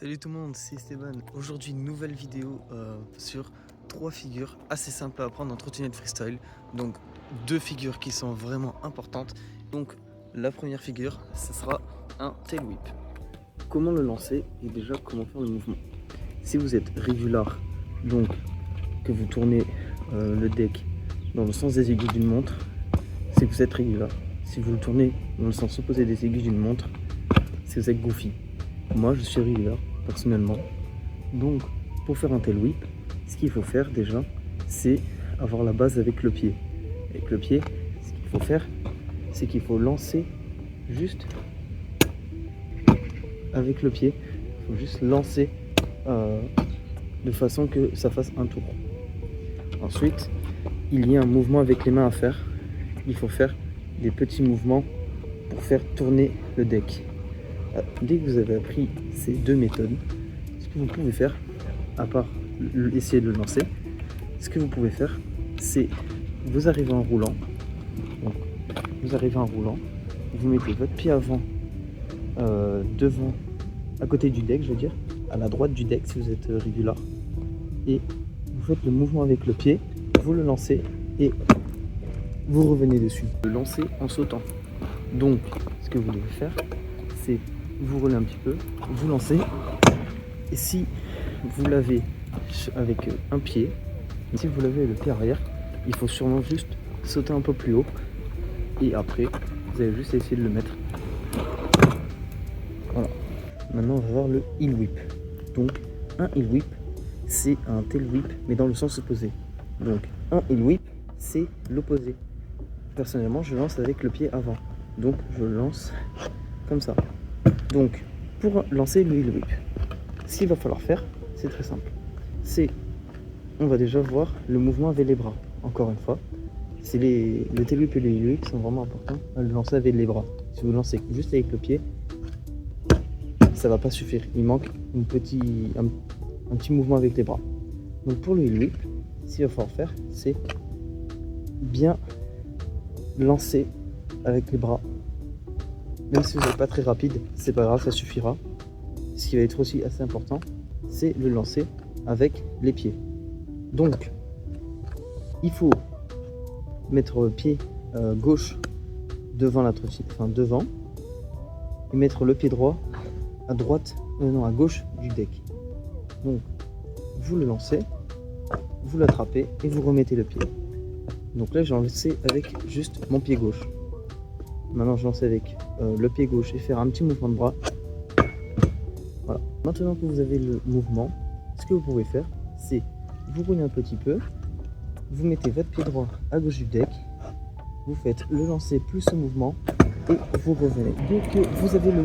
Salut tout le monde, c'est Esteban. Aujourd'hui, une nouvelle vidéo sur 3 figures assez simples à apprendre en trottinette freestyle. Donc, 2 figures qui sont vraiment importantes. Donc, la première figure, ce sera un tail whip. Comment le lancer et déjà comment faire le mouvement. Si vous êtes régular, donc que vous tournez le deck dans le sens des aiguilles d'une montre, c'est que vous êtes régular. Si vous le tournez dans le sens opposé des aiguilles d'une montre, c'est que vous êtes goofy. Moi, je suis régular, personnellement. Donc, pour faire un tail whip, ce qu'il faut faire déjà, c'est avoir la base avec le pied. Avec le pied, ce qu'il faut faire, c'est qu'il faut lancer juste avec le pied. Il faut juste lancer de façon que ça fasse un tour. Ensuite, il y a un mouvement avec les mains à faire. Il faut faire des petits mouvements pour faire tourner le deck. Dès que vous avez appris ces deux méthodes, ce que vous pouvez faire, à part essayer de le lancer, ce que vous pouvez faire, c'est vous arrivez en roulant. Donc, vous arrivez en roulant, vous mettez votre pied avant, devant, à côté du deck, je veux dire, à la droite du deck si vous êtes régular, et vous faites le mouvement avec le pied, vous le lancez et vous revenez dessus. Le lancer en sautant. Donc, ce que vous devez faire, c'est vous roulez un petit peu, vous lancez, et si vous l'avez avec un pied, si vous l'avez le pied arrière, il faut sûrement juste sauter un peu plus haut, et après, vous allez juste essayer de le mettre. Voilà. Maintenant, on va voir le heel whip. Donc, un heel whip, c'est un tail whip, mais dans le sens opposé. Donc, un heel whip, c'est l'opposé. Personnellement, je lance avec le pied avant. Donc, je lance comme ça. Donc, pour lancer le heel whip, ce qu'il va falloir faire, c'est très simple. On va déjà voir le mouvement avec les bras. Encore une fois, le tail whip et le heel whip sont vraiment importants à le lancer avec les bras. Si vous lancez juste avec le pied, ça va pas suffire. Il manque un petit mouvement avec les bras. Donc pour le heel whip, ce qu'il va falloir faire, c'est bien lancer avec les bras. Même si vous n'êtes pas très rapide, c'est pas grave, ça suffira. Ce qui va être aussi assez important, c'est le lancer avec les pieds. Donc, il faut mettre le pied gauche devant la trottinette, enfin devant, et mettre le pied droit à droite, non à gauche du deck. Donc, vous le lancez, vous l'attrapez et vous remettez le pied. Donc là, j'ai lancé avec juste mon pied gauche. Maintenant, je lance avec le pied gauche et faire un petit mouvement de bras. Voilà. Maintenant que vous avez le mouvement, ce que vous pouvez faire, c'est vous roulez un petit peu, vous mettez votre pied droit à gauche du deck, vous faites le lancer plus ce mouvement et vous revenez. Dès que vous avez le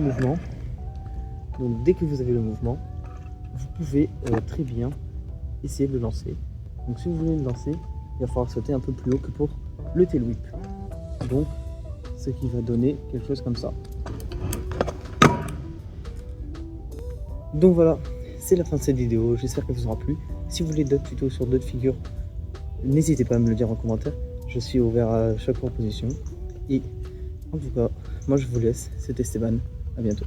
mouvement, vous pouvez très bien essayer de le lancer. Donc si vous voulez le lancer, il va falloir sauter un peu plus haut que pour le tail whip. Donc, ce qui va donner quelque chose comme ça. Donc voilà, c'est la fin de cette vidéo, j'espère qu'elle vous aura plu. Si vous voulez d'autres tutos sur d'autres figures, n'hésitez pas à me le dire en commentaire, je suis ouvert à chaque proposition. Et en tout cas, moi je vous laisse, c'était Esteban, à bientôt.